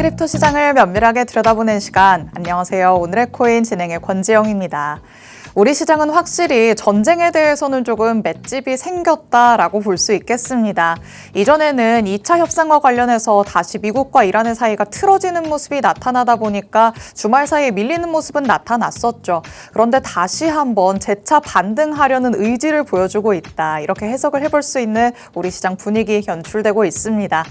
크립토 시장을 면밀하게 들여다보는 시간. 안녕하세요. 오늘의 코인 진행의 권지영입니다. 우리 시장은 확실히 전쟁에 대해서는 조금 맷집이 생겼다라고 볼 수 있겠습니다. 이전에는 2차 협상과 관련해서 다시 미국과 이란의 사이가 틀어지는 모습이 나타나다 보니까 주말 사이에 밀리는 모습은 나타났었죠. 그런데 다시 한번 재차 반등하려는 의지를 보여주고 있다. 이렇게 해석을 해볼 수 있는 우리 시장 분위기 연출되고 있습니다.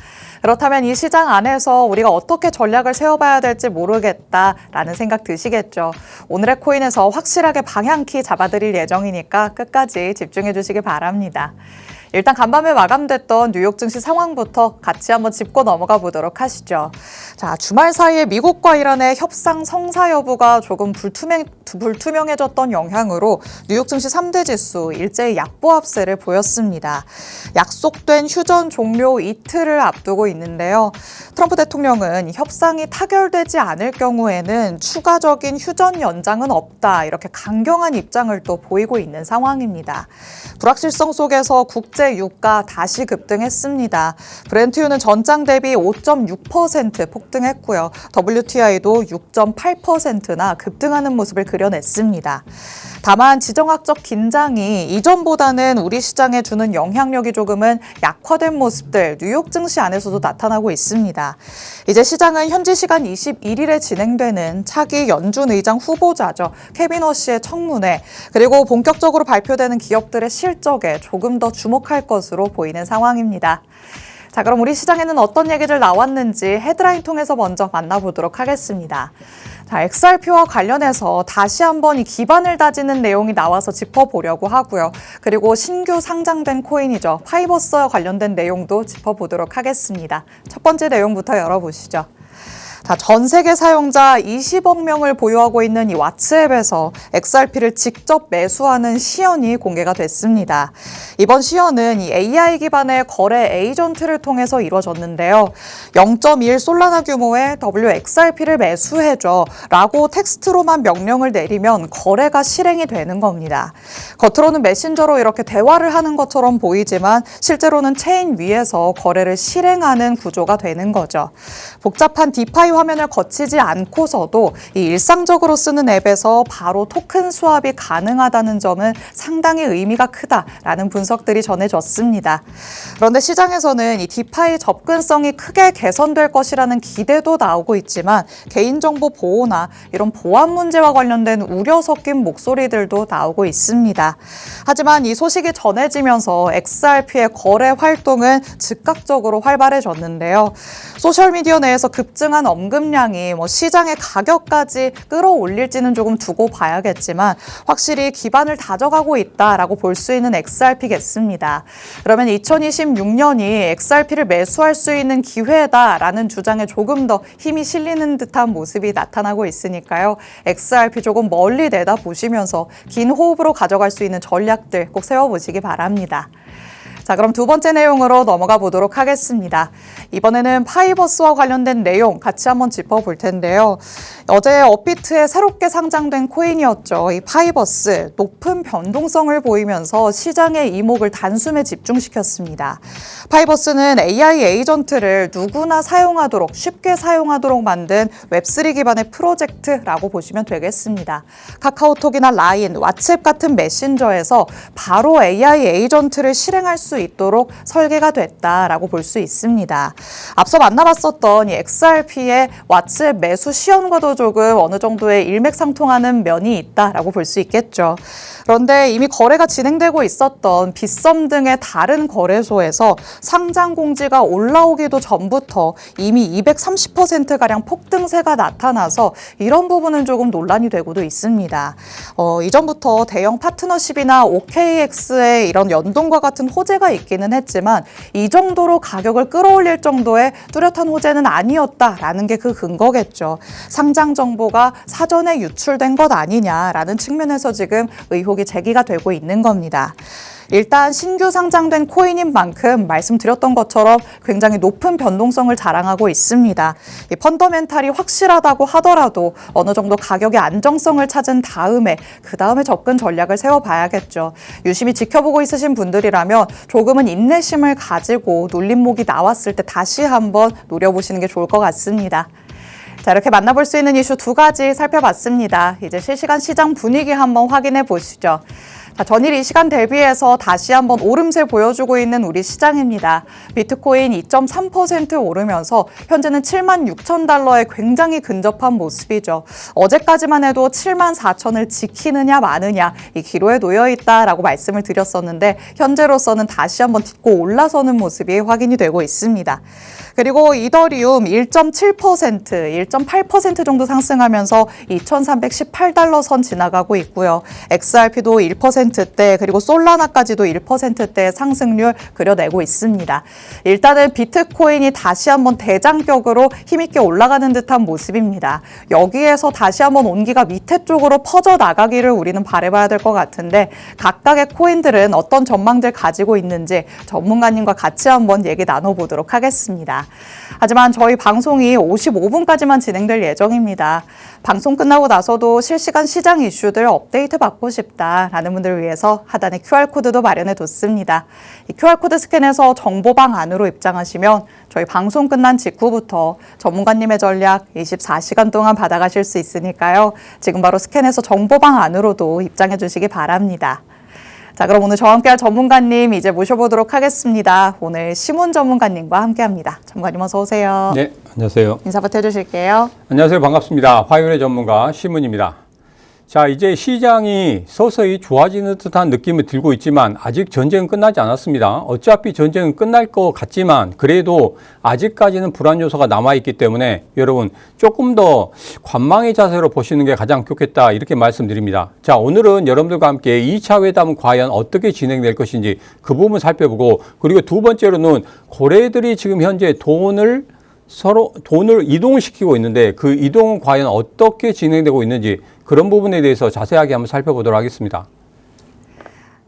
그렇다면 이 시장 안에서 우리가 어떻게 전략을 세워봐야 될지 모르겠다라는 생각 드시겠죠. 오늘의 코인에서 확실하게 방향키 잡아드릴 예정이니까 끝까지 집중해 주시기 바랍니다. 일단 간밤에 마감됐던 뉴욕 증시 상황부터 같이 한번 짚고 넘어가 보도록 하시죠. 자, 주말 사이에 미국과 이란의 협상 성사 여부가 조금 불투명해졌던 영향으로 뉴욕 증시 3대 지수 일제히 약보합세를 보였습니다. 약속된 휴전 종료 이틀을 앞두고 있는데요. 트럼프 대통령은 협상이 타결되지 않을 경우에는 추가적인 휴전 연장은 없다. 이렇게 강경한 입장을 또 보이고 있는 상황입니다. 불확실성 속에서 국제 유가 다시 급등했습니다. 브렌트유는 전장 대비 5.6% 폭등했고요. WTI도 6.8%나 급등하는 모습을 그려냈습니다. 다만 지정학적 긴장이 이전보다는 우리 시장에 주는 영향력이 조금은 약화된 모습들 뉴욕 증시 안에서도 나타나고 있습니다. 이제 시장은 현지 시간 21일에 진행되는 차기 연준 의장 후보자죠. 케빈 허시의 청문회 그리고 본격적으로 발표되는 기업들의 실적에 조금 더 주목할 것으로 보이는 상황입니다. 자, 그럼 우리 시장에는 어떤 얘기들 나왔는지 헤드라인 통해서 먼저 만나보도록 하겠습니다. 자, XRP와 관련해서 다시 한번 이 기반을 다지는 내용이 나와서 짚어보려고 하고요. 그리고 신규 상장된 코인이죠. 파이버스와 관련된 내용도 짚어보도록 하겠습니다. 첫 번째 내용부터 열어보시죠. 자, 전 세계 사용자 20억 명을 보유하고 있는 이 왓츠앱에서 XRP를 직접 매수하는 시연이 공개가 됐습니다. 이번 시연은 이 AI 기반의 거래 에이전트를 통해서 이루어졌는데요. 0.1 솔라나 규모의 WXRP를 매수해줘 라고 텍스트로만 명령을 내리면 거래가 실행이 되는 겁니다. 겉으로는 메신저로 이렇게 대화를 하는 것처럼 보이지만 실제로는 체인 위에서 거래를 실행하는 구조가 되는 거죠. 복잡한 디파이 화면을 거치지 않고서도 이 일상적으로 쓰는 앱에서 바로 토큰 수합이 가능하다는 점은 상당히 의미가 크다라는 분석들이 전해졌습니다. 그런데 시장에서는 이 디파이 접근성이 크게 개선될 것이라는 기대도 나오고 있지만 개인정보 보호나 이런 보안 문제와 관련된 우려 섞인 목소리들도 나오고 있습니다. 하지만 이 소식이 전해지면서 XRP의 거래 활동은 즉각적으로 활발해졌는데요. 소셜미디어 내에서 급증한 언급량이 시장의 가격까지 끌어올릴지는 조금 두고 봐야겠지만 확실히 기반을 다져가고 있다라고 볼 수 있는 XRP겠습니다. 그러면 2026년이 XRP를 매수할 수 있는 기회다라는 주장에 조금 더 힘이 실리는 듯한 모습이 나타나고 있으니까요. XRP 조금 멀리 내다보시면서 긴 호흡으로 가져갈 수 있는 전략들 꼭 세워보시기 바랍니다. 자, 그럼 두 번째 내용으로 넘어가 보도록 하겠습니다. 이번에는 파이버스와 관련된 내용 같이 한번 짚어볼 텐데요. 어제 업비트에 새롭게 상장된 코인이었죠. 이 파이버스 높은 변동성을 보이면서 시장의 이목을 단숨에 집중시켰습니다. 파이버스는 AI 에이전트를 누구나 사용하도록 쉽게 사용하도록 만든 웹3 기반의 프로젝트라고 보시면 되겠습니다. 카카오톡이나 라인, 왓츠앱 같은 메신저에서 바로 AI 에이전트를 실행할 수 있도록 설계가 됐다라고 볼 수 있습니다. 앞서 만나봤었던 이 XRP의 왓츠앱 매수 시연과도 조금 어느 정도의 일맥상통하는 면이 있다라고 볼 수 있겠죠. 그런데 이미 거래가 진행되고 있었던 빗썸 등의 다른 거래소에서 상장 공지가 올라오기도 전부터 이미 230%가량 폭등세가 나타나서 이런 부분은 조금 논란이 되고도 있습니다. 이전부터 대형 파트너십이나 OKX의 이런 연동과 같은 호재가 있기는 했지만 이 정도로 가격을 끌어올릴 정도의 뚜렷한 호재는 아니었다라는 게 그 근거겠죠. 상장 정보가 사전에 유출된 것 아니냐라는 측면에서 지금 의혹이 제기가 되고 있는 겁니다. 일단 신규 상장된 코인인 만큼 말씀드렸던 것처럼 굉장히 높은 변동성을 자랑하고 있습니다. 이 펀더멘탈이 확실하다고 하더라도 어느 정도 가격의 안정성을 찾은 다음에 그 다음에 접근 전략을 세워봐야겠죠. 유심히 지켜보고 있으신 분들이라면 조금은 인내심을 가지고 눌림목이 나왔을 때 다시 한번 노려보시는 게 좋을 것 같습니다. 자, 이렇게 만나볼 수 있는 이슈 두 가지 살펴봤습니다. 이제 실시간 시장 분위기 한번 확인해 보시죠. 자, 전일 이 시간 대비해서 다시 한번 오름세 보여주고 있는 우리 시장입니다. 비트코인 2.3% 오르면서 현재는 7만 6천 달러에 굉장히 근접한 모습이죠. 어제까지만 해도 7만 4천을 지키느냐 마느냐 이 기로에 놓여 있다라고 말씀을 드렸었는데 현재로서는 다시 한번 딛고 올라서는 모습이 확인이 되고 있습니다. 그리고 이더리움 1.7%, 1.8% 정도 상승하면서 2,318달러 선 지나가고 있고요. XRP도 1%대 그리고 솔라나까지도 1%대 상승률 그려내고 있습니다. 일단은 비트코인이 다시 한번 대장격으로 힘있게 올라가는 듯한 모습입니다. 여기에서 다시 한번 온기가 밑에 쪽으로 퍼져나가기를 우리는 바라봐야 될 것 같은데 각각의 코인들은 어떤 전망들 가지고 있는지 전문가님과 같이 한번 얘기 나눠보도록 하겠습니다. 하지만 저희 방송이 55분까지만 진행될 예정입니다. 방송 끝나고 나서도 실시간 시장 이슈들 업데이트 받고 싶다라는 분들을 위해서 하단에 QR코드도 마련해 뒀습니다. 이 QR코드 스캔해서 정보방 안으로 입장하시면 저희 방송 끝난 직후부터 전문가님의 전략 24시간 동안 받아가실 수 있으니까요. 지금 바로 스캔해서 정보방 안으로도 입장해 주시기 바랍니다. 자, 그럼 오늘 저와 함께할 전문가님 이제 모셔보도록 하겠습니다. 오늘 심훈 전문가님과 함께합니다. 전문가님 어서 오세요. 네, 안녕하세요. 인사부터 해주실게요. 안녕하세요. 반갑습니다. 화요일의 전문가 심훈입니다. 자, 이제 시장이 서서히 좋아지는 듯한 느낌을 들고 있지만 아직 전쟁은 끝나지 않았습니다. 어차피 전쟁은 끝날 것 같지만 그래도 아직까지는 불안 요소가 남아있기 때문에 여러분 조금 더 관망의 자세로 보시는 게 가장 좋겠다 이렇게 말씀드립니다. 자, 오늘은 여러분들과 함께 2차 회담은 과연 어떻게 진행될 것인지 그 부분 살펴보고 그리고 두 번째로는 고래들이 지금 현재 돈을 이동을 시키고 있는데 그 이동은 과연 어떻게 진행되고 있는지 그런 부분에 대해서 자세하게 한번 살펴보도록 하겠습니다.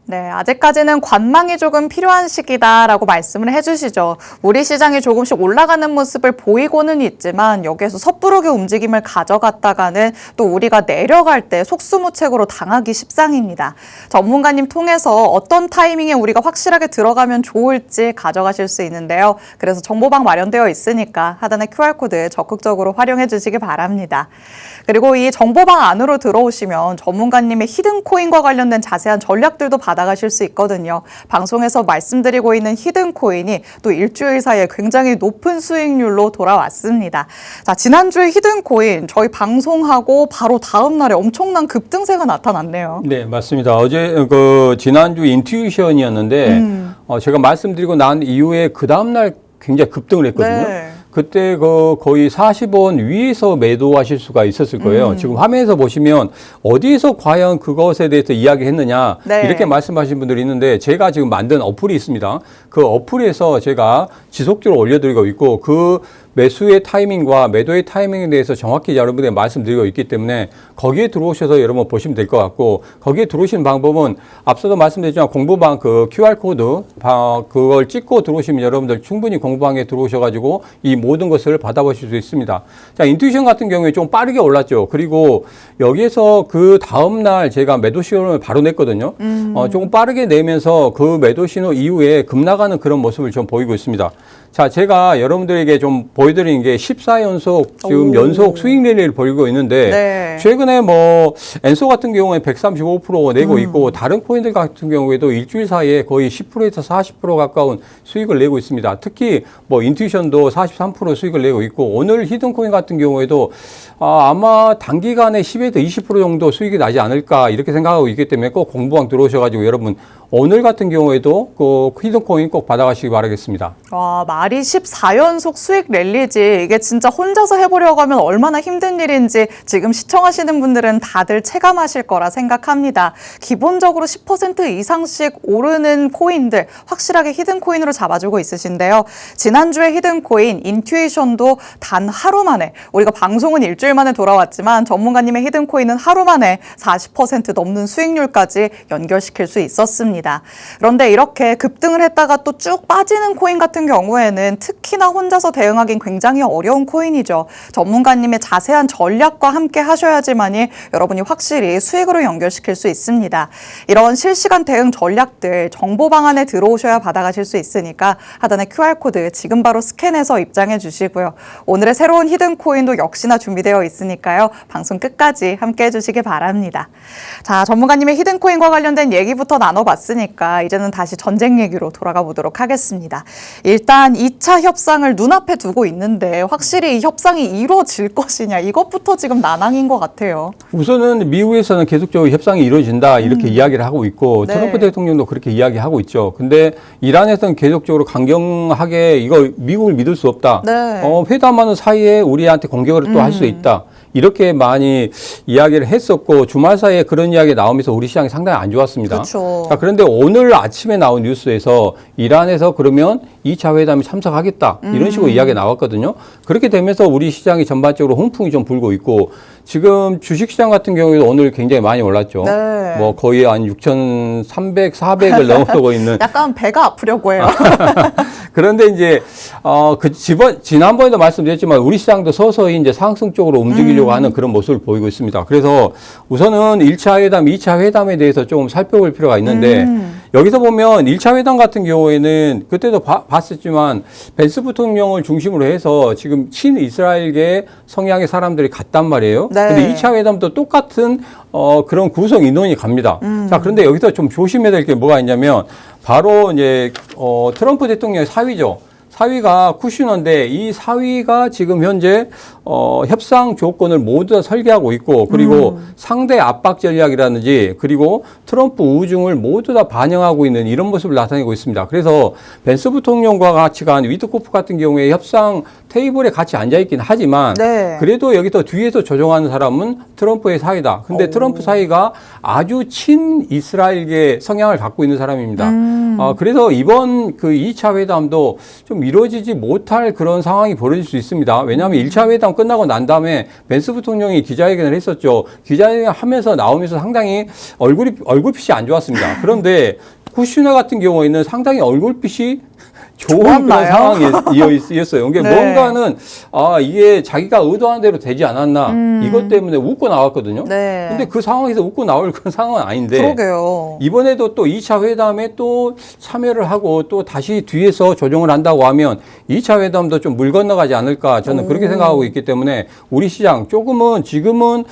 네, 아직까지는 관망이 조금 필요한 시기다라고 말씀을 해주시죠. 우리 시장이 조금씩 올라가는 모습을 보이고는 있지만 여기에서 섣부르게 움직임을 가져갔다가는 또 우리가 내려갈 때 속수무책으로 당하기 십상입니다. 전문가님 통해서 어떤 타이밍에 우리가 확실하게 들어가면 좋을지 가져가실 수 있는데요. 그래서 정보방 마련되어 있으니까 하단의 QR코드 적극적으로 활용해 주시기 바랍니다. 그리고 이 정보방 안으로 들어오시면 전문가님의 히든코인과 관련된 자세한 전략들도 받아가실 수 있거든요. 방송에서 말씀드리고 있는 히든코인이 또 일주일 사이에 굉장히 높은 수익률로 돌아왔습니다. 자, 지난주에 히든코인 저희 방송하고 바로 다음 날에 엄청난 급등세가 나타났네요. 네, 맞습니다. 어제 지난주 인투이션이었는데 제가 말씀드리고 난 이후에 그 다음 날 굉장히 급등을 했거든요. 네. 그때 거의 40원 위에서 매도하실 수가 있었을 거예요. 지금 화면에서 보시면 어디에서 과연 그것에 대해서 이야기했느냐 네. 이렇게 말씀하신 분들이 있는데 제가 지금 만든 어플이 있습니다. 그 어플에서 제가 지속적으로 올려드리고 있고 그 매수의 타이밍과 매도의 타이밍에 대해서 정확히 여러분들에게 말씀드리고 있기 때문에 거기에 들어오셔서 여러분 보시면 될 것 같고 거기에 들어오시는 방법은 앞서도 말씀드렸지만 공부방 그 QR코드 그걸 찍고 들어오시면 여러분들 충분히 공부방에 들어오셔가지고 이 모든 것을 받아보실 수 있습니다. 자, 인투이션 같은 경우에 좀 빠르게 올랐죠. 그리고 여기에서 그 다음날 제가 매도 신호를 바로 냈거든요. 조금 빠르게 내면서 그 매도 신호 이후에 급나가는 그런 모습을 좀 보이고 있습니다. 자, 제가 여러분들에게 좀 보여드리는 게 14연속 지금 연속 수익 랠리를 보이고 있는데 네. 최근에 엔소 같은 경우에 135% 내고 있고 다른 코인들 같은 경우에도 일주일 사이에 거의 10%에서 40% 가까운 수익을 내고 있습니다. 특히 인투이션도 43% 수익을 내고 있고 오늘 히든코인 같은 경우에도 아마 단기간에 10에서 20% 정도 수익이 나지 않을까 이렇게 생각하고 있기 때문에 꼭 공부방 들어오셔가지고 여러분 오늘 같은 경우에도 그 히든코인 꼭 받아가시기 바라겠습니다. 와, 말이 14연속 수익 랠리지 이게 진짜 혼자서 해보려고 하면 얼마나 힘든 일인지 지금 시청하시는 분들은 다들 체감하실 거라 생각합니다. 기본적으로 10% 이상씩 오르는 코인들 확실하게 히든코인으로 잡아주고 있으신데요. 지난주에 히든코인 인투이션도 단 하루 만에 우리가 방송은 일주일 만에 돌아왔지만 전문가님의 히든코인은 하루 만에 40% 넘는 수익률까지 연결시킬 수 있었습니다. 있습니다. 그런데 이렇게 급등을 했다가 또 쭉 빠지는 코인 같은 경우에는 특히나 혼자서 대응하기는 굉장히 어려운 코인이죠. 전문가님의 자세한 전략과 함께 하셔야지만이 여러분이 확실히 수익으로 연결시킬 수 있습니다. 이런 실시간 대응 전략들 정보 방안에 들어오셔야 받아가실 수 있으니까 하단의 QR코드 지금 바로 스캔해서 입장해 주시고요. 오늘의 새로운 히든 코인도 역시나 준비되어 있으니까요. 방송 끝까지 함께 해주시기 바랍니다. 자, 전문가님의 히든 코인과 관련된 얘기부터 나눠봤으니까 이제는 다시 전쟁 얘기로 돌아가 보도록 하겠습니다. 일단 2차 협상을 눈앞에 두고 있는데 확실히 이 협상이 이루어질 것이냐 이것부터 지금 난항인 것 같아요. 우선은 미국에서는 계속적으로 협상이 이루어진다 이렇게 이야기를 하고 있고 네. 트럼프 대통령도 그렇게 이야기하고 있죠. 근데 이란에서는 계속적으로 강경하게 이거 미국을 믿을 수 없다. 네. 회담하는 사이에 우리한테 공격을 또 할 수 있다. 이렇게 많이 이야기를 했었고 주말 사이에 그런 이야기가 나오면서 우리 시장이 상당히 안 좋았습니다. 그렇죠. 자, 그런데 오늘 아침에 나온 뉴스에서 이란에서 그러면 2차 회담에 참석하겠다 이런 식으로 이야기가 나왔거든요. 그렇게 되면서 우리 시장이 전반적으로 훈풍이 좀 불고 있고 지금 주식시장 같은 경우에도 오늘 굉장히 많이 올랐죠. 네. 뭐 거의 한 6,300, 400을 넘어서고 있는. 약간 배가 아프려고 해요. 그런데 이제 지난번에도 말씀드렸지만 우리 시장도 서서히 이제 상승 쪽으로 움직이려고 하는 그런 모습을 보이고 있습니다. 그래서 우선은 1차 회담, 2차 회담에 대해서 조금 살펴볼 필요가 있는데 여기서 보면 1차 회담 같은 경우에는 그때도 봤었지만 벤스 부통령을 중심으로 해서 지금 친이스라엘계 성향의 사람들이 갔단 말이에요. 네. 근데 2차 회담도 똑같은 그런 구성 인원이 갑니다. 자, 그런데 여기서 좀 조심해야 될 게 뭐가 있냐면 바로 이제 트럼프 대통령의 사위죠. 사위가 쿠슈너인데 이 사위가 지금 현재 협상 조건을 모두 다 설계하고 있고 그리고 상대 압박 전략이라든지 그리고 트럼프 우중을 모두 다 반영하고 있는 이런 모습을 나타내고 있습니다. 그래서 벤스 부통령과 같이 간 위트코프 같은 경우에 협상 테이블에 같이 앉아있긴 하지만 네. 그래도 여기서 뒤에서 조종하는 사람은 트럼프의 사이다. 근데 트럼프 사이가 아주 친이스라엘계 성향을 갖고 있는 사람입니다. 그래서 이번 그 2차 회담도 좀 이루어지지 못할 그런 상황이 벌어질 수 있습니다. 왜냐하면 1차 회담 끝나고 난 다음에 벤스 부통령이 기자회견을 했었죠. 기자회견 하면서 나오면서 상당히 얼굴빛이 안 좋았습니다. 그런데 쿠슈너 같은 경우에는 상당히 얼굴빛이 좋은 그런 상황이었어요. 그러니까 네. 뭔가는 이게 자기가 의도한 대로 되지 않았나 이것 때문에 웃고 나왔거든요. 네. 근데 그 상황에서 웃고 나올 그런 상황은 아닌데 그러게요. 이번에도 또 2차 회담에 또 참여를 하고 또 다시 뒤에서 조정을 한다고 하면 2차 회담도 좀 물 건너가지 않을까 저는 그렇게 생각하고 있기 때문에 우리 시장 조금은 지금은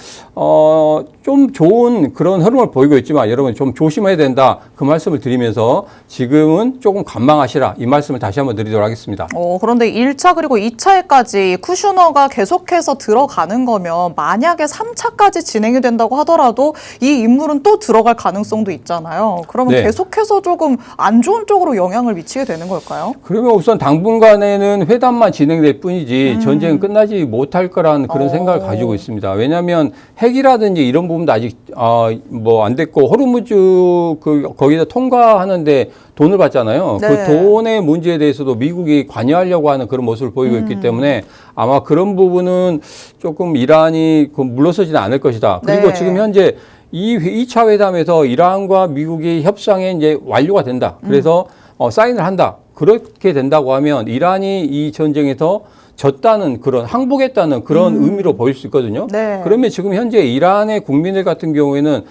좀 좋은 그런 흐름을 보이고 있지만 여러분 좀 조심해야 된다 그 말씀을 드리면서 지금은 조금 관망하시라 이 말씀을 다시 한번 드리도록 하겠습니다. 그런데 1차 그리고 2차에까지 쿠슈너가 계속해서 들어가는 거면 만약에 3차까지 진행이 된다고 하더라도 이 인물은 또 들어갈 가능성도 있잖아요. 그러면 네. 계속해서 조금 안 좋은 쪽으로 영향을 미치게 되는 걸까요? 그러면 우선 당분간에는 회담만 진행될 뿐이지 전쟁은 끝나지 못할 거라는 그런 생각을 가지고 있습니다. 왜냐하면 핵이라든지 이런 부분도 아직 뭐 안 됐고 호르무즈 거기다 통과하는데 돈을 받잖아요. 네. 그 돈의 문제에 대해서도 미국이 관여하려고 하는 그런 모습을 보이고 있기 때문에 아마 그런 부분은 조금 이란이 물러서지는 않을 것이다. 그리고 네. 지금 현재 이 2차 회담에서 이란과 미국이 협상에 이제 완료가 된다. 그래서 사인을 한다. 그렇게 된다고 하면 이란이 이 전쟁에서 졌다는 그런 항복했다는 그런 의미로 보일 수 있거든요. 네. 그러면 지금 현재 이란의 국민들 같은 경우에는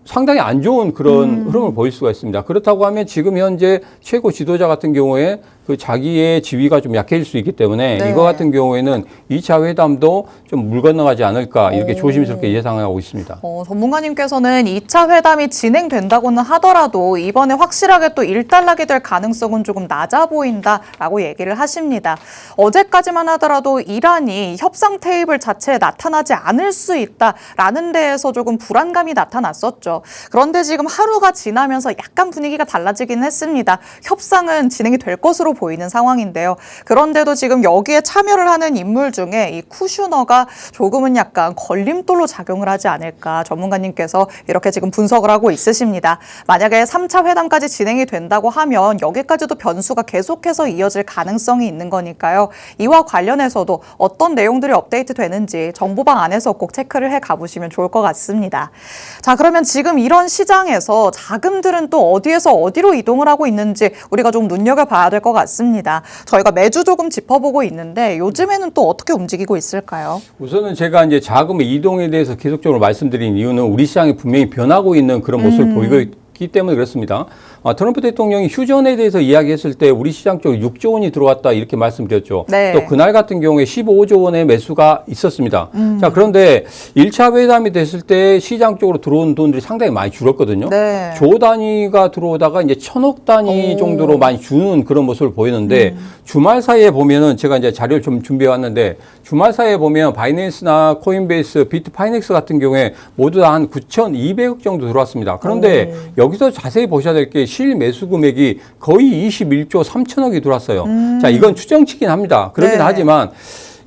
상당히 안 좋은 그런 흐름을 보일 수가 있습니다. 그렇다고 하면 지금 현재 최고 지도자 같은 경우에 그 자기의 지위가 좀 약해질 수 있기 때문에 네. 이거 같은 경우에는 2차 회담도 좀 물 건너가지 않을까 이렇게 조심스럽게 예상하고 있습니다. 전문가님께서는 2차 회담이 진행된다고는 하더라도 이번에 확실하게 또 일단락이 될 가능성은 조금 낮아 보인다라고 얘기를 하십니다. 어제까지만 하더라도 이란이 협상 테이블 자체에 나타나지 않을 수 있다라는 데에서 조금 불안감이 나타났었죠. 그런데 지금 하루가 지나면서 약간 분위기가 달라지긴 했습니다. 협상은 진행이 될 것으로 보이는 상황인데요. 그런데도 지금 여기에 참여를 하는 인물 중에 이 쿠슈너가 조금은 약간 걸림돌로 작용을 하지 않을까 전문가님께서 이렇게 지금 분석을 하고 있으십니다. 만약에 3차 회담까지 진행이 된다고 하면 여기까지도 변수가 계속해서 이어질 가능성이 있는 거니까요. 이와 관련해서도 어떤 내용들이 업데이트 되는지 정보방 안에서 꼭 체크를 해 가보시면 좋을 것 같습니다. 자, 그러면 지금 이런 시장에서 자금들은 또 어디에서 어디로 이동을 하고 있는지 우리가 좀 눈여겨봐야 될 것 같습니다. 저희가 매주 조금 짚어보고 있는데 요즘에는 또 어떻게 움직이고 있을까요? 우선은 제가 이제 자금의 이동에 대해서 계속적으로 말씀드린 이유는 우리 시장이 분명히 변하고 있는 그런 모습을 보이고 있기 때문에 그렇습니다. 트럼프 대통령이 휴전에 대해서 이야기했을 때 우리 시장 쪽에 6조 원이 들어왔다 이렇게 말씀드렸죠. 네. 또 그날 같은 경우에 15조 원의 매수가 있었습니다. 자, 그런데 1차 회담이 됐을 때 시장 쪽으로 들어온 돈들이 상당히 많이 줄었거든요. 네. 조 단위가 들어오다가 이제 천억 단위 정도로 많이 주는 그런 모습을 보이는데 주말 사이에 보면은 제가 이제 자료를 좀 준비해 왔는데 주말 사이에 보면 바이낸스나 코인베이스, 비트파이넥스 같은 경우에 모두 다 한 9,200억 정도 들어왔습니다. 그런데 여기서 자세히 보셔야 될 게 실매수 금액이 거의 21조 3천억이 들어왔어요. 자, 이건 추정치긴 합니다. 그러긴 네. 하지만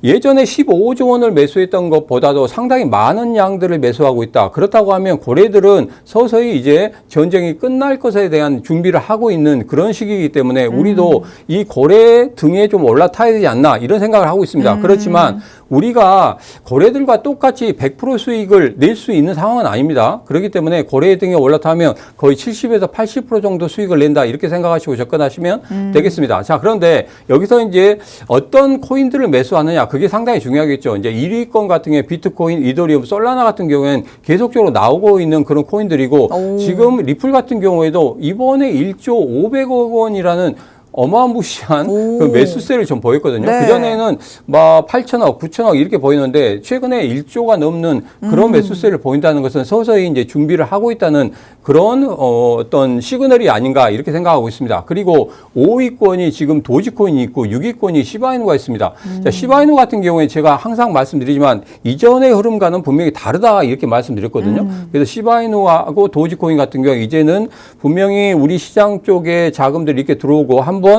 예전에 15조 원을 매수했던 것보다도 상당히 많은 양들을 매수하고 있다. 그렇다고 하면 고래들은 서서히 이제 전쟁이 끝날 것에 대한 준비를 하고 있는 그런 시기이기 때문에 우리도 이 고래 등에 좀 올라타야 되지 않나 이런 생각을 하고 있습니다. 그렇지만 우리가 고래들과 똑같이 100% 수익을 낼 수 있는 상황은 아닙니다. 그렇기 때문에 고래 등에 올라타면 거의 70에서 80% 정도 수익을 낸다 이렇게 생각하시고 접근하시면 되겠습니다. 자, 그런데 여기서 이제 어떤 코인들을 매수하느냐 그게 상당히 중요하겠죠. 이제 1위권 같은 경우에 비트코인, 이더리움, 솔라나 같은 경우에는 계속적으로 나오고 있는 그런 코인들이고 지금 리플 같은 경우에도 이번에 1조 500억 원이라는 어마무시한 그 매수세를 좀 보였거든요. 네. 그전에는 막 8천억, 9천억 이렇게 보이는데 최근에 1조가 넘는 그런 매수세를 보인다는 것은 서서히 이제 준비를 하고 있다는 그런 어떤 시그널이 아닌가 이렇게 생각하고 있습니다. 그리고 5위권이 지금 도지코인이 있고 6위권이 시바이누가 있습니다. 자, 시바이누 같은 경우에 제가 항상 말씀드리지만 이전의 흐름과는 분명히 다르다 이렇게 말씀드렸거든요. 그래서 시바이누하고 도지코인 같은 경우 이제는 분명히 우리 시장 쪽에 자금들이 이렇게 들어오고 한번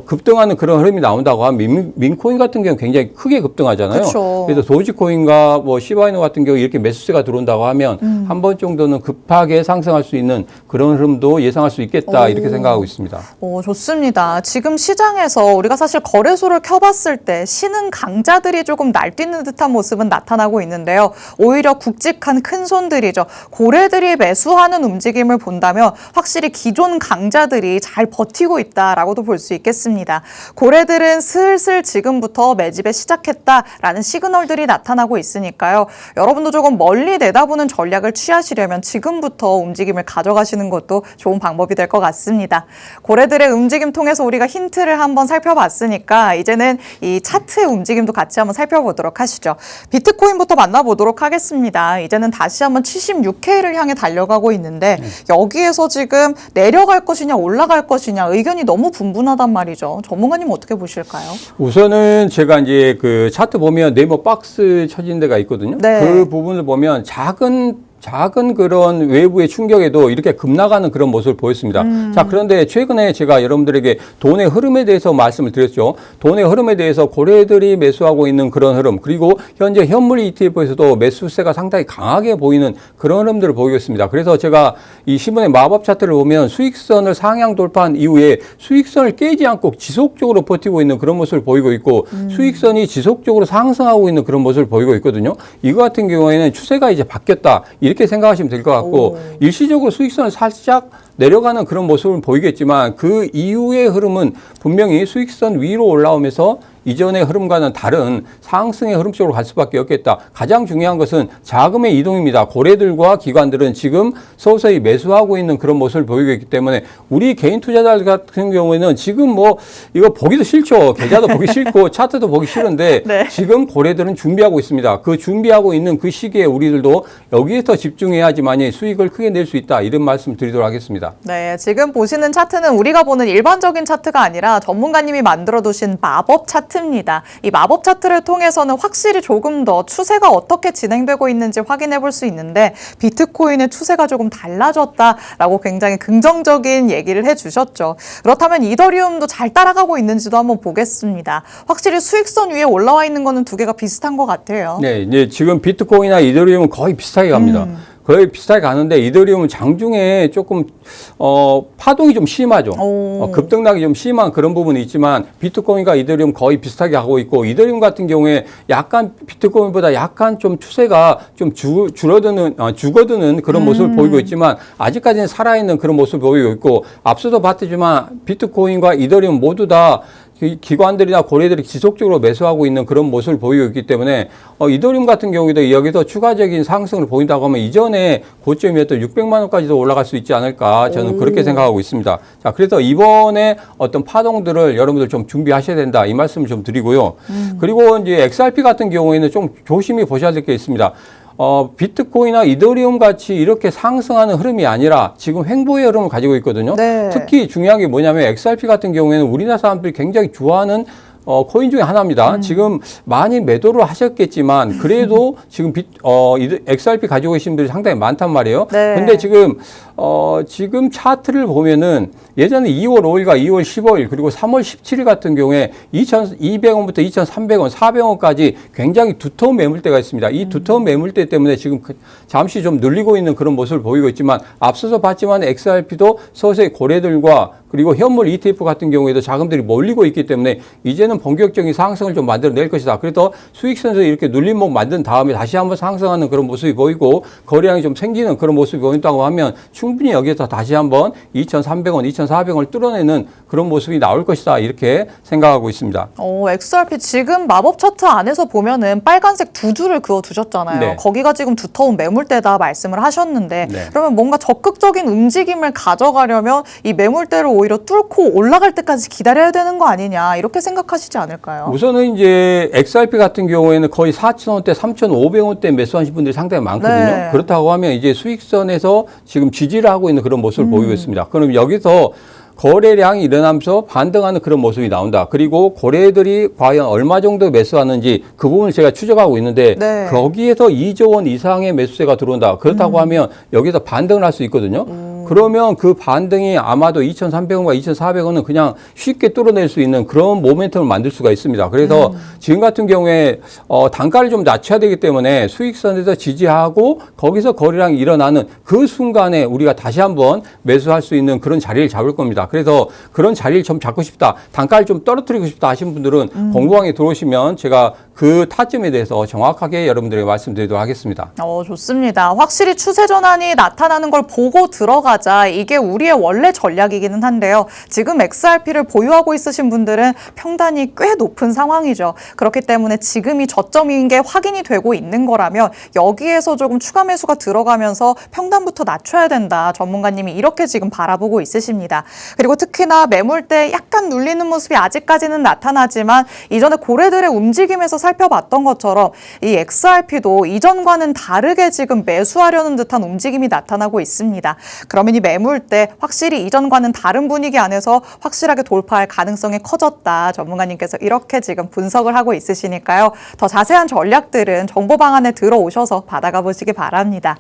급등하는 그런 흐름이 나온다고 하면 민코인 같은 경우 굉장히 크게 급등하잖아요. 그쵸. 그래서 도지코인과 뭐 시바이누 같은 경우 이렇게 매수세가 들어온다고 하면 한 번 정도는 급하게 상승할 수 있는 그런 흐름도 예상할 수 있겠다 이렇게 생각하고 있습니다. 좋습니다. 지금 시장에서 우리가 사실 거래소를 켜봤을 때 신흥 강자들이 조금 날뛰는 듯한 모습은 나타나고 있는데요. 오히려 굵직한 큰 손들이죠. 고래들이 매수하는 움직임을 본다면 확실히 기존 강자들이 잘 버티고 있다라고도 볼 수 있겠습니다. 고래들은 슬슬 지금부터 매집에 시작했다라는 시그널들이 나타나고 있으니까요. 여러분도 조금 멀리 내다보는 전략을 취하시려면 지금부터 움직임을 가져가시는 것도 좋은 방법이 될 것 같습니다. 고래들의 움직임 통해서 우리가 힌트를 한번 살펴봤으니까 이제는 이 차트의 움직임도 같이 한번 살펴보도록 하시죠. 비트코인부터 만나보도록 하겠습니다. 이제는 다시 한번 76K를 향해 달려가고 있는데 여기에서 지금 내려갈 것이냐 올라갈 것이냐 의견이 너무 분분하단 말이죠. 전문가님 어떻게 보실까요? 우선은 제가 이제 그 차트 보면 네모 박스 쳐진 데가 있거든요. 네. 그 부분을 보면 작은 그런 외부의 충격에도 이렇게 급나가는 그런 모습을 보였습니다. 자, 그런데 최근에 제가 여러분들에게 돈의 흐름에 대해서 말씀을 드렸죠. 돈의 흐름에 대해서 고래들이 매수하고 있는 그런 흐름, 그리고 현재 현물 ETF에서도 매수세가 상당히 강하게 보이는 그런 흐름들을 보이고 있습니다. 그래서 제가 이 신문의 마법 차트를 보면 수익선을 상향 돌파한 이후에 수익선을 깨지 않고 지속적으로 버티고 있는 그런 모습을 보이고 있고 수익선이 지속적으로 상승하고 있는 그런 모습을 보이고 있거든요. 이거 같은 경우에는 추세가 이제 바뀌었다. 이렇게 생각하시면 될 것 같고 일시적으로 수익선을 살짝 내려가는 그런 모습을 보이겠지만 그 이후의 흐름은 분명히 수익선 위로 올라오면서 이전의 흐름과는 다른 상승의 흐름 쪽으로 갈 수밖에 없겠다. 가장 중요한 것은 자금의 이동입니다. 고래들과 기관들은 지금 서서히 매수하고 있는 그런 모습을 보이고 있기 때문에 우리 개인 투자자들 같은 경우에는 지금 뭐 이거 보기도 싫죠. 계좌도 보기 싫고 차트도 보기 싫은데 네. 지금 고래들은 준비하고 있습니다. 그 준비하고 있는 그 시기에 우리들도 여기에서 집중해야지만이 수익을 크게 낼 수 있다. 이런 말씀 드리도록 하겠습니다. 네, 지금 보시는 차트는 우리가 보는 일반적인 차트가 아니라 전문가님이 만들어 두신 마법 차트 차트입니다. 이 마법 차트를 통해서는 확실히 조금 더 추세가 어떻게 진행되고 있는지 확인해 볼 수 있는데 비트코인의 추세가 조금 달라졌다라고 굉장히 긍정적인 얘기를 해주셨죠. 그렇다면 이더리움도 잘 따라가고 있는지도 한번 보겠습니다. 확실히 수익선 위에 올라와 있는 거는 두 개가 비슷한 것 같아요. 네, 이제 지금 비트코인이나 이더리움은 거의 비슷하게 갑니다. 거의 비슷하게 가는데 이더리움은 장중에 조금 파동이 좀 심하죠. 급등락이 좀 심한 그런 부분이 있지만 비트코인과 이더리움 거의 비슷하게 가고 있고 이더리움 같은 경우에 약간 비트코인보다 약간 좀 추세가 좀 죽어드는 그런 모습을 보이고 있지만 아직까지는 살아있는 그런 모습을 보이고 있고 앞서도 봤지만 비트코인과 이더리움 모두 다 기관들이나 고래들이 지속적으로 매수하고 있는 그런 모습을 보이고 있기 때문에 이더리움 같은 경우에도 여기서 추가적인 상승을 보인다고 하면 이전에 고점이었던 600만 원까지도 올라갈 수 있지 않을까 저는 그렇게 생각하고 있습니다. 자, 그래서 이번에 어떤 파동들을 여러분들 좀 준비하셔야 된다 이 말씀을 좀 드리고요. 그리고 이제 XRP 같은 경우에는 좀 조심히 보셔야 될 게 있습니다. 비트코인이나 이더리움 같이 이렇게 상승하는 흐름이 아니라 지금 횡보의 흐름을 가지고 있거든요. 네. 특히 중요한 게 뭐냐면 XRP 같은 경우에는 우리나라 사람들이 굉장히 좋아하는 코인 중에 하나입니다. 지금 많이 매도를 하셨겠지만 그래도 지금 XRP 가지고 계신 분들이 상당히 많단 말이에요. 네. 근데 지금 차트를 보면은 예전에 2월 5일과 2월 15일 그리고 3월 17일 같은 경우에 2,200원부터 2,300원, 400원까지 굉장히 두터운 매물대가 있습니다. 이 두터운 매물대 때문에 지금 잠시 좀 눌리고 있는 그런 모습을 보이고 있지만 앞서서 봤지만 XRP도 서서히 고래들과 그리고 현물 ETF 같은 경우에도 자금들이 몰리고 있기 때문에 이제는 본격적인 상승을 좀 만들어낼 것이다. 그래서 수익선에서 이렇게 눌림목 만든 다음에 다시 한번 상승하는 그런 모습이 보이고 거래량이 좀 생기는 그런 모습이 보인다고 하면 충분히 여기에서 다시 한번 2,300원, 2,400원을 뚫어내는 그런 모습이 나올 것이다. 이렇게 생각하고 있습니다. XRP 지금 마법 차트 안에서 보면은 빨간색 두 줄을 그어 두셨잖아요. 네. 거기가 지금 두터운 매물대다 말씀을 하셨는데 네. 그러면 뭔가 적극적인 움직임을 가져가려면 이 매물대를 오히려 뚫고 올라갈 때까지 기다려야 되는 거 아니냐 이렇게 생각하시지 않을까요? 우선은 이제 XRP 같은 경우에는 거의 4,000원대, 3,500원대 매수하신 분들이 상당히 많거든요. 네. 그렇다고 하면 이제 수익선에서 지금 지지를 하고 있는 그런 모습을 보이고 있습니다. 그럼 여기서 거래량이 일어나면서 반등하는 그런 모습이 나온다. 그리고 고래들이 과연 얼마 정도 매수하는지 그 부분을 제가 추적하고 있는데 네. 거기에서 2조 원 이상의 매수세가 들어온다. 그렇다고 하면 여기서 반등을 할 수 있거든요. 그러면 그 반등이 아마도 2,300원과 2,400원은 그냥 쉽게 뚫어낼 수 있는 그런 모멘텀을 만들 수가 있습니다. 그래서 지금 같은 경우에 단가를 좀 낮춰야 되기 때문에 수익선에서 지지하고 거기서 거래량이 일어나는 그 순간에 우리가 다시 한번 매수할 수 있는 그런 자리를 잡을 겁니다. 그래서 그런 자리를 좀 잡고 싶다, 단가를 좀 떨어뜨리고 싶다 하시는 분들은 공부방에 들어오시면 제가 그 타점에 대해서 정확하게 여러분들에게 말씀드리도록 하겠습니다. 좋습니다. 확실히 추세 전환이 나타나는 걸 보고 들어가자. 이게 우리의 원래 전략이기는 한데요. 지금 XRP를 보유하고 있으신 분들은 평단이 꽤 높은 상황이죠. 그렇기 때문에 지금이 저점인 게 확인이 되고 있는 거라면 여기에서 조금 추가 매수가 들어가면서 평단부터 낮춰야 된다. 전문가님이 이렇게 지금 바라보고 있으십니다. 그리고 특히나 매물대 약간 눌리는 모습이 아직까지는 나타나지만 이전에 고래들의 움직임에서 살펴봤던 것처럼 이 XRP도 이전과는 다르게 지금 매수하려는 듯한 움직임이 나타나고 있습니다. 그러면 이 매물대 확실히 이전과는 다른 분위기 안에서 확실하게 돌파할 가능성이 커졌다. 전문가님께서 이렇게 지금 분석을 하고 있으시니까요. 더 자세한 전략들은 정보방 안에 들어오셔서 받아가 보시기 바랍니다.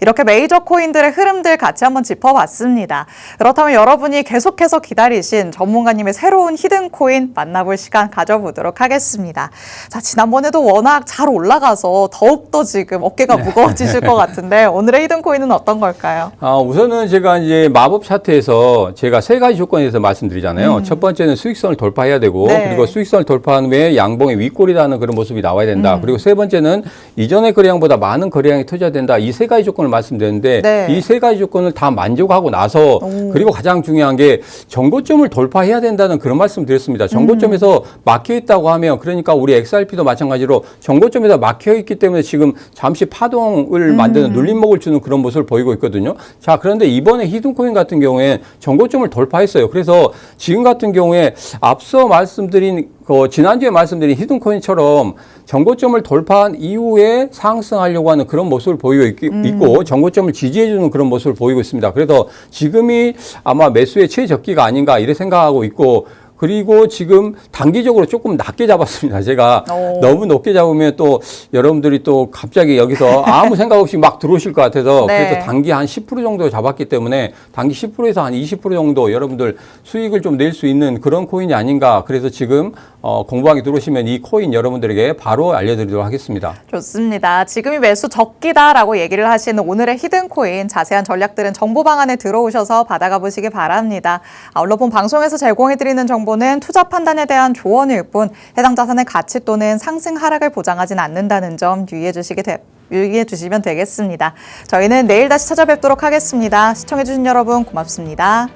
이렇게 메이저 코인들의 흐름들 같이 한번 짚어봤습니다. 그렇다면 여러분이 계속해서 기다리신 전문가님의 새로운 히든 코인 만나볼 시간 가져보도록 하겠습니다. 자, 지난번에도 워낙 잘 올라가서 더욱더 지금 어깨가 무거워지실 것 같은데 오늘의 히든 코인은 어떤 걸까요? 우선은 제가 이제 마법 차트에서 제가 세 가지 조건에 대해서 말씀드리잖아요. 첫 번째는 수익선을 돌파해야 되고 네. 그리고 수익선을 돌파한 후에 양봉의 윗골이라는 그런 모습이 나와야 된다. 그리고 세 번째는 이전의 거래량보다 많은 거래량이 터져야 된다. 이 세 가지 조건을 말씀드렸는데 네. 이 세 가지 조건을 다 만족하고 나서 그리고 가장 중요한 게 정고점을 돌파해야 된다는 그런 말씀을 드렸습니다. 정고점에서 막혀 있다고 하면 그러니까 우리 XRP도 마찬가지로 정고점에서 막혀 있기 때문에 지금 잠시 파동을 만드는 눌림목을 주는 그런 모습을 보이고 있거든요. 자, 그런데 이번에 히든코인 같은 경우에 정고점을 돌파했어요. 그래서 지금 같은 경우에 앞서 말씀드린 지난주에 말씀드린 히든코인처럼 정고점을 돌파한 이후에 상승하려고 하는 그런 모습을 보이고 있고 정고점을 지지해주는 그런 모습을 보이고 있습니다. 그래서 지금이 아마 매수의 최적기가 아닌가 이렇게 생각하고 있고 그리고 지금 단기적으로 조금 낮게 잡았습니다. 제가 오. 너무 높게 잡으면 또 여러분들이 또 갑자기 여기서 아무 생각 없이 막 들어오실 것 같아서 네. 그래서 단기 한 10% 정도 잡았기 때문에 단기 10%에서 한 20% 정도 여러분들 수익을 좀 낼 수 있는 그런 코인이 아닌가. 그래서 지금 공부하기 들어오시면 이 코인 여러분들에게 바로 알려드리도록 하겠습니다. 좋습니다. 지금이 매수 적기다라고 얘기를 하시는 오늘의 히든코인 자세한 전략들은 정보방안에 들어오셔서 받아가 보시기 바랍니다. 언론본 방송에서 제공해드리는 정보는 투자 판단에 대한 조언일 뿐 해당 자산의 가치 또는 상승 하락을 보장하진 않는다는 점 유의해 주시면 되겠습니다. 저희는 내일 다시 찾아뵙도록 하겠습니다. 시청해주신 여러분 고맙습니다.